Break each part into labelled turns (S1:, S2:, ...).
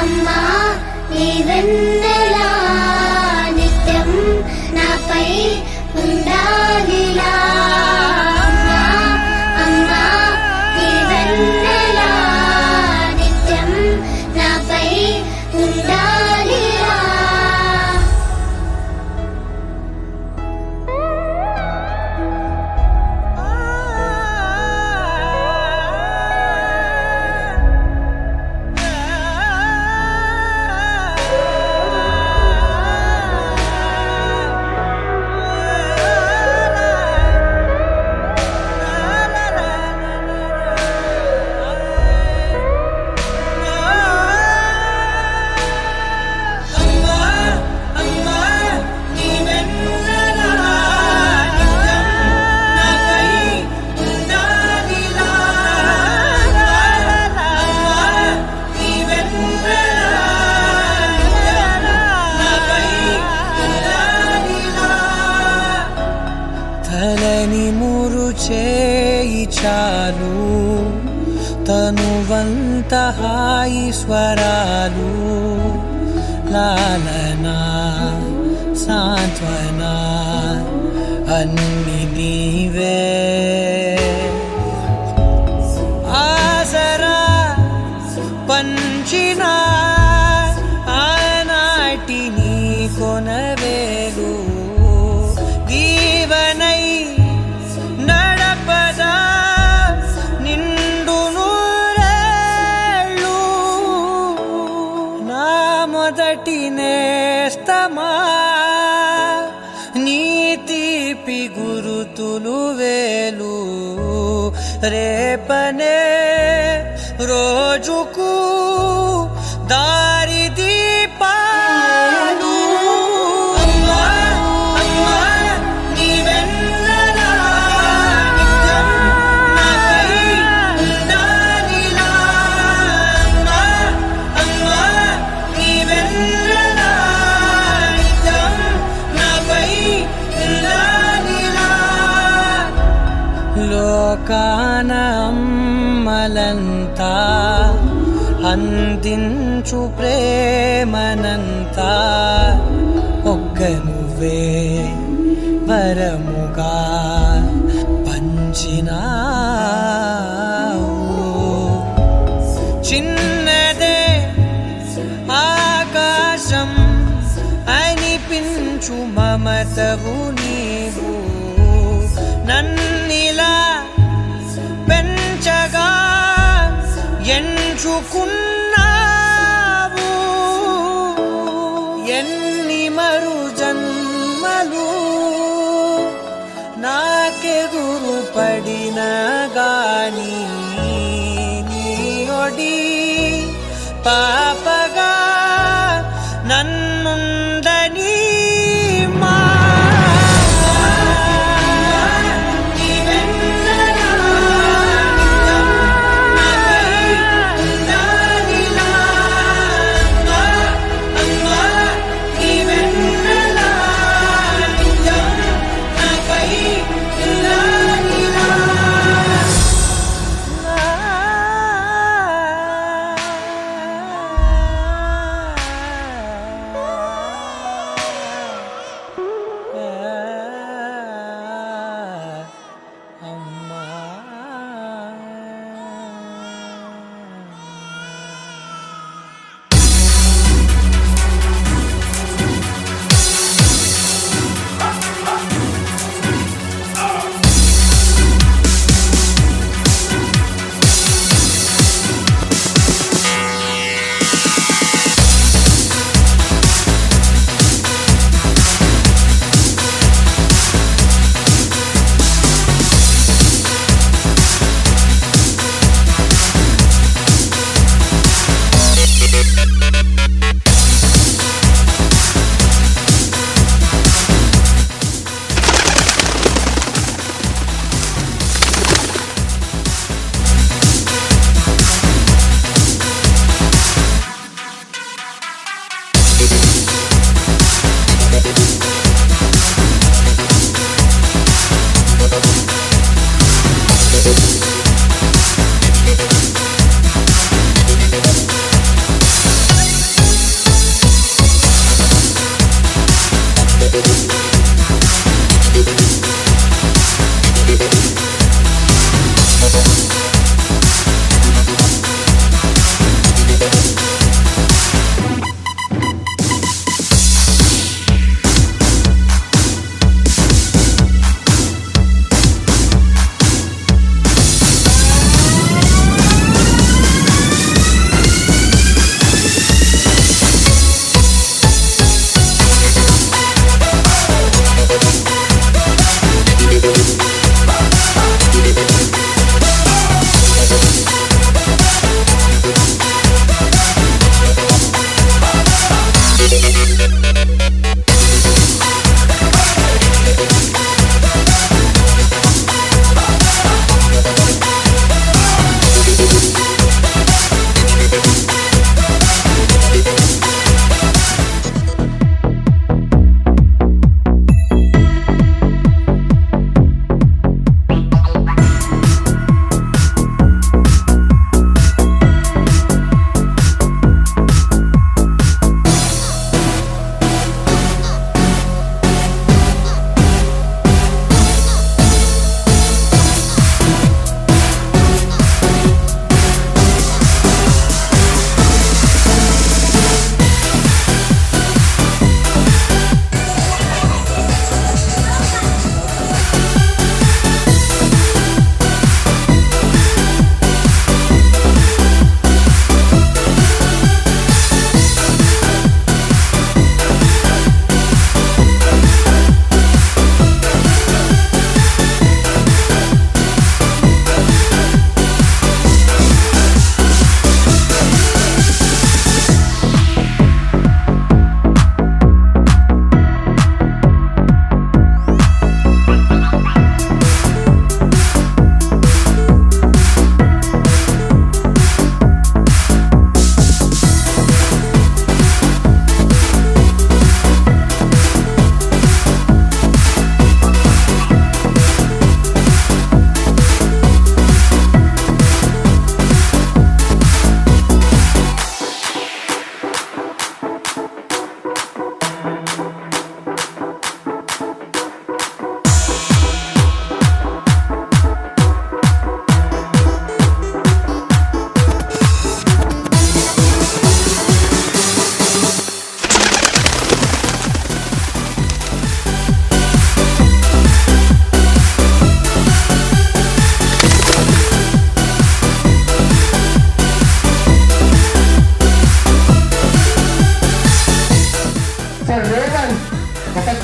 S1: అమ్మా నీ వెన్నెలా నిత్యం నాపై ఉండాలిలా అమ్మా అమ్మా నీ వెన్నెలా నిత్యం నాపై ఉండాలిలా
S2: తలని మురు చేయి చాలు తనువంత హాయి స్వరాలు లాలన సాంత్వన అన్ని నీవే ఆసరా పంచిన ఆనాటి నీ కొనవేలు దీవనై నడపదా నిండు నూరేళ్ళు నా మొదటి నేస్తమా నీ తీపి గురుతులు వేలు రేపనే రోజుకు దారి దీపాలు లోకాన అమ్మలంతా అందించు ప్రేమనంతా ఒక్క నువ్వే వరముగా పంచినావు చిన్నదే ఆకాశం అనిపించు మమతవు నీవు నన్నిలా పెంచగా ఎంచుకున్నావు ఎన్ని మరు జన్మలు నాకెదురు పడిన గాని నీ ఒడి పాపగా నన్నుందని మా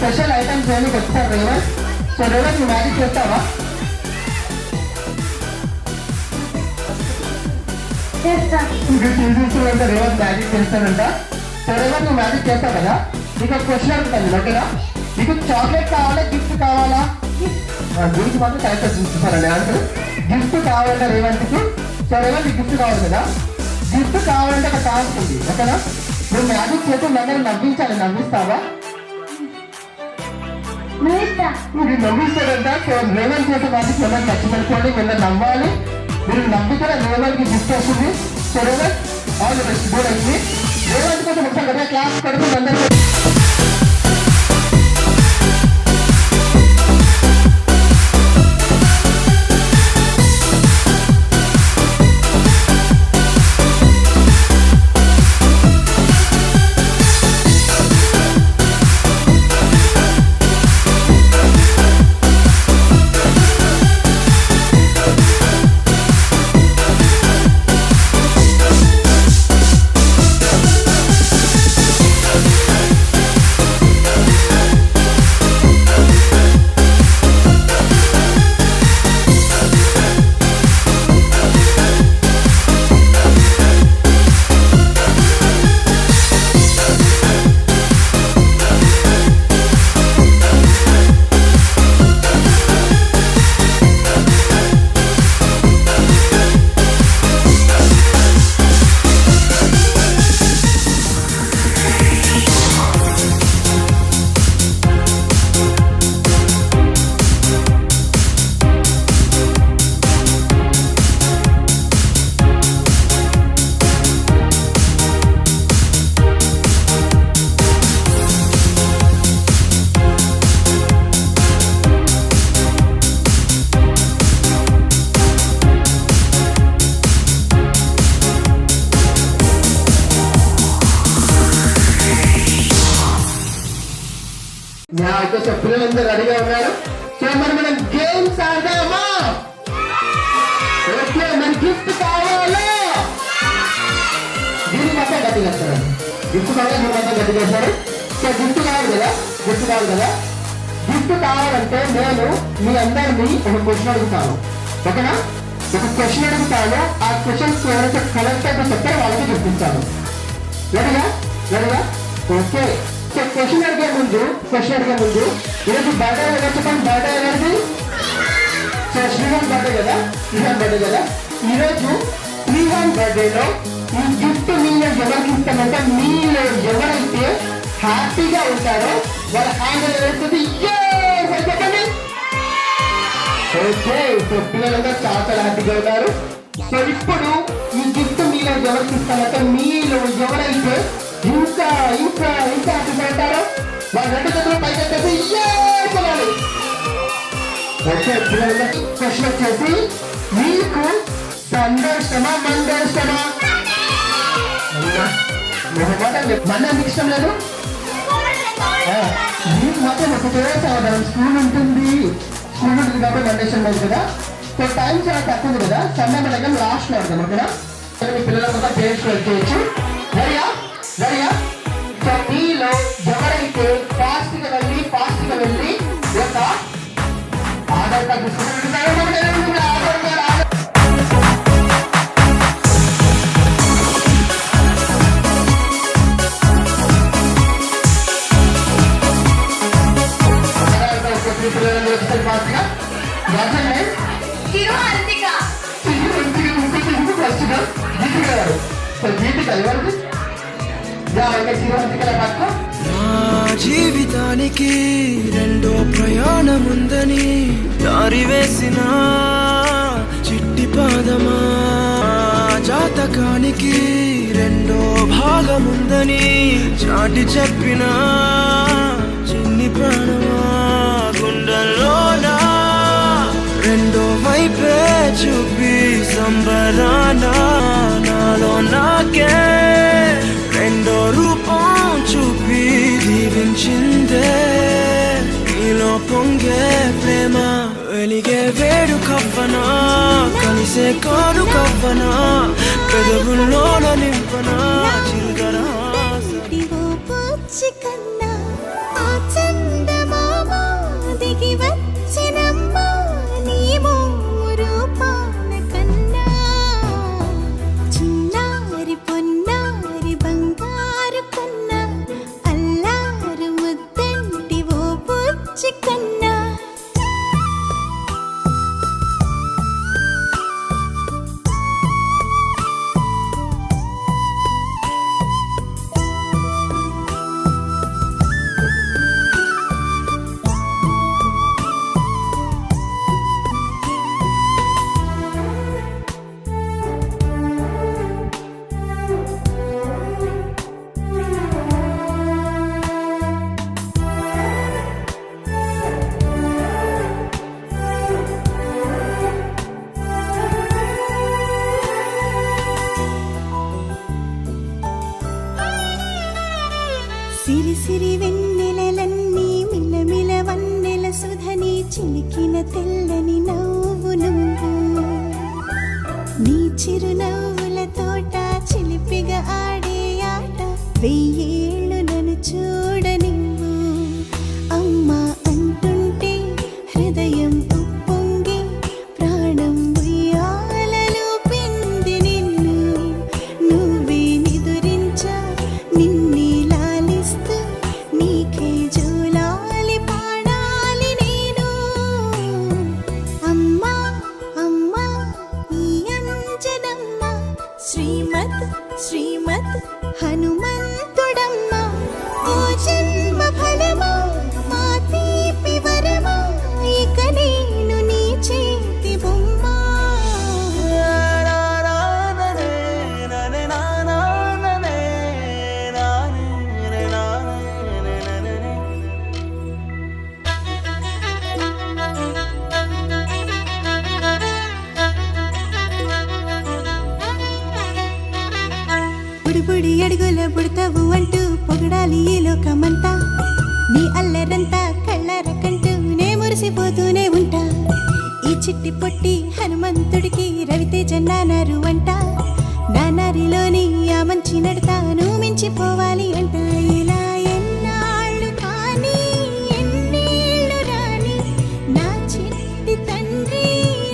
S3: స్పెషల్ ఐటమ్స్ ఏమి చెప్తారు రేవంత్. సో రేవంత్ నువ్వు మ్యాజిక్ చేస్తావా? చూస్తుందంటే రేవంత్ మ్యాజిక్ చేస్తానంట. సో రేవంత్ నువ్వు మ్యాజిక్ చేస్తావు కదా, నీకు ఒక క్వశ్చన్ అడుగుతాను ఓకేనా? నీకు చాక్లెట్ కావాలా గిఫ్ట్ కావాలా? దీనికి మాత్రం కరెక్ట్గా చూపిస్తానండి ఆన్సర్. గిఫ్ట్ కావాలంటే రేవంత్కి. సో రేవంత్ గిఫ్ట్ కావాలి కదా, గిఫ్ట్ కావాలంటే ఒక టాస్క్ ఉంది ఓకేనా? నువ్వు మ్యాజిక్ చేసి నన్ను నవ్వించాలి, నవ్విస్తావా? మీరు నవ్విస్తారంట. సో రేవంత్ చేసే మ్యాజిక్ ఏమైనా ఖచ్చితంగా వీళ్ళ నవ్వాలి. మీరు నవ్వితే రేవంత్కి గిఫ్ట్ వస్తుంది. So Revanth all the best. Good అయింది. రేవంత్ కోసం ఒకసారి కదా క్లాస్ కడుతుంది అందరూ. అయితే పిల్లలందరూ రెడీగా ఉన్నారు. సో మరి మనం గేమ్స్ ఆడదామా? ఓకే, మరి గిఫ్ట్ కావాలా? దీని మొత్తం గట్టిగా వేస్తారు. గిఫ్ట్ కావాలి, దీని మొత్తం గట్టిగా వేస్తారు. సో గిఫ్ట్ కావాలి కదా, గిఫ్ట్ కావాలి కదా. గిఫ్ట్ కావాలంటే నేను మీ అందరినీ ఒక క్వశ్చన్ అడుగుతాను ఓకేనా? ఒక క్వశ్చన్ అడుగుతాను. ఆ క్వశ్చన్స్ ఎవరైతే కరెక్ట్ అయితే చెప్తారో వాళ్ళకి గిఫ్ట్. రెడీగా? రెడీగా? ఓకే. సో క్వశ్చన్ అడిగే ముందు ఈరోజు బర్త్డే ఎవరు చెప్పండి? బర్త్డే ఎవరిది? సో శ్రీహాన్ బర్త్డే కదా, ఈరోజు శ్రీహాన్ బర్త్డేలో ఈ గిఫ్ట్ మీరు ఎవరికి ఇస్తామంటే మీలో ఎవరైతే హ్యాపీగా ఉంటారో వాళ్ళ హ్యాండిల్ వేస్తుంది చెప్పండి. ఓకే, సో పిల్లలందరూ చాలా హ్యాపీగా ఉన్నారు. సో ఇప్పుడు ఈ గిఫ్ట్ మీలో ఎవరికి ఇస్తామంటే మీలో ఎవరైతే ఇంకా అంటారో వాళ్ళు రెండు చేతులు పైకెట్టేసి కొనాలి. ఓకే, పిల్లలందరూ క్వశ్చన్ వచ్చేసి మీకు సంతోషమా మందోషమా? మన మీకు ఇష్టం లేదు. మీకు మాత్రం ఒకటే సమాధానం. స్కూల్ ఉంటుంది కాబట్టి మండేషన్ లేదు కదా. సో టైం చాలా తక్కువ ఉంది కదా. సండే మన దగ్గర లాస్ట్ లో అర్థం ఓకేనా? మీ పిల్లల కూడా పేరెంట్స్ వచ్చేయచ్చు. రెడీయా? సో మీలో ఎవరైతే ఫాస్ట్ గా వెళ్ళి ఒక ఆధార్ కార్డు
S2: నా జీవితానికి రెండో ప్రయాణముందని దారి వేసిన చిట్టి పాదమా, జాతకానికి రెండో భాగముందని చాటి చెప్పిన చిన్ని ప్రాణమా, గుండెల్లోనా రెండో వైపే చూపి సంబరాన నాలో నాకే రెండో రూపం చూపి దీవించిందే నీలో పొంగే ప్రేమ. వెలిగే వేడు కవ్వనా, కలిసే కాడు కవ్వనా, పెదవుల్లోన నింపనా చిరుగరా
S1: కన్నా
S4: సిరి సిరి వెన్నెలలన్నీ మిలమిల వన్నెల సుధని చిలికిన తెల్లని నవ్వు నువ్వు నీ చిరునవ్వుల తోట చిలిపిగా ఆడే ఆట వెయ్యేళ్ళు నన్ను చూడనివ్వు అమ్మా అంటుంటే హృదయం ఉప్పొంగి ప్రాణం ఉయ్యాలలో పిండి నిన్ను నువ్వే నిదురించా నిన్నే లాలిస్తూ నీకే జోలాలి పాడాలి నేను అమ్మా అమ్మా ఈ అంజనమ్మ శ్రీమత్ శ్రీమత్ హనుమంతుడమ్మ ఓ జన్మ ఫలమా మా తీపి వరమా ఇక నేను నీ చేతి బొమ్మ బుడిబుడి అడుగుల బుడతావు అంటూ పొగడాలి ఈ లోకమంతా నీ అల్లరంతా కళ్ళరకంటూ నే మురిసిపోతూనే ఉంటా ఈ చిట్టి పొట్టి హనుమంతుడికి రవితేజ నానారు అంట నానారిలోని ఆ మంచి నడతాను మించిపోవాలి అంట ఇలా ఎన్నాళ్ళు కానీ ఎన్నేళ్ళు రాని నా చిట్టి తండ్రి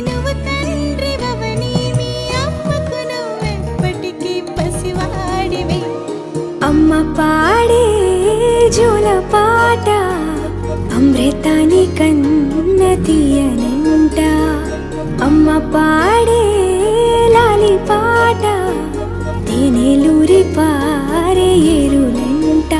S4: నువ్వు తండ్రి వవని మీ అమ్మకు నువ్వెప్పటికీ పసివాడివి
S5: అమ్మ పాడే జోల పాట అమృతాని కన్న తీయనంట అమ్మ పాడే లాలి పాట తేనెలూరి పారే ఏరులంట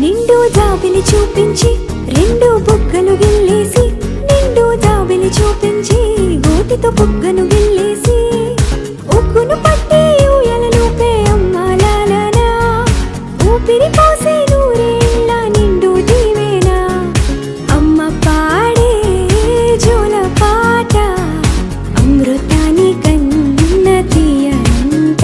S5: నిండు జాబిలి చూపించి రెండు బుగ్గలు గిల్లేసి నిండు జాబిలి చూపించి గోటితో బుగ్గను గిల్లేసి ఉగ్గును పట్టి ఊయలలోపే అమ్మ లాలనా ఊపిరి పోసే నూరేళ్ళ నిండు దీవేనా అమ్మ పాడే జోల పాట అమృతాని కన్న తీయనంట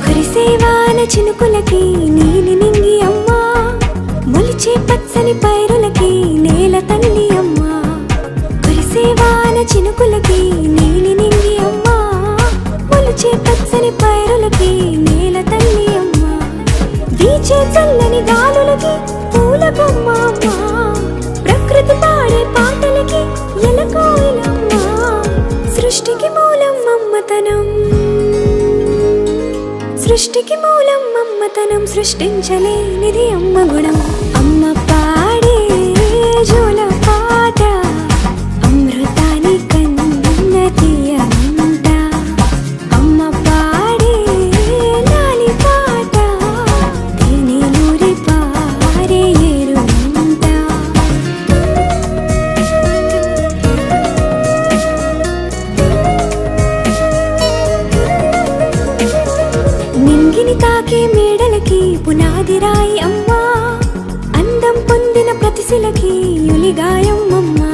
S5: కురిసేవాన చినుకులకి నీలి నింగి అమ్మా మొలిచే పచ్చని పైరులకి నేల తల్లి అమ్మా కురిసేవాన చినుకులకి నీలి నింగి అమ్మా మొలిచే పచ్చని పైరులకి నేల తల్లి అమ్మా వీచే చల్లని గాలులకి పూల బొమ్మ అమ్మా ప్రకృతి పాడే పాటలకి ఎలకోయిలమ్మా సృష్టికి మూలం మమ్మతనం సృష్టికి మూలం మమ్మతనం సృష్టించలేనిది అమ్మ గుణం అమ్మ పాడే జోల పాట అమృతాని కన్న తీయనంట అమ్మ పాడే లాలి పాట తేనెలూరి పారే ఏరులంట నింగిని తాకే మేడలకి పునాది రాయి అమ్మా అందం పొందిన ప్రతిశిలకి యులిగాయం అమ్మా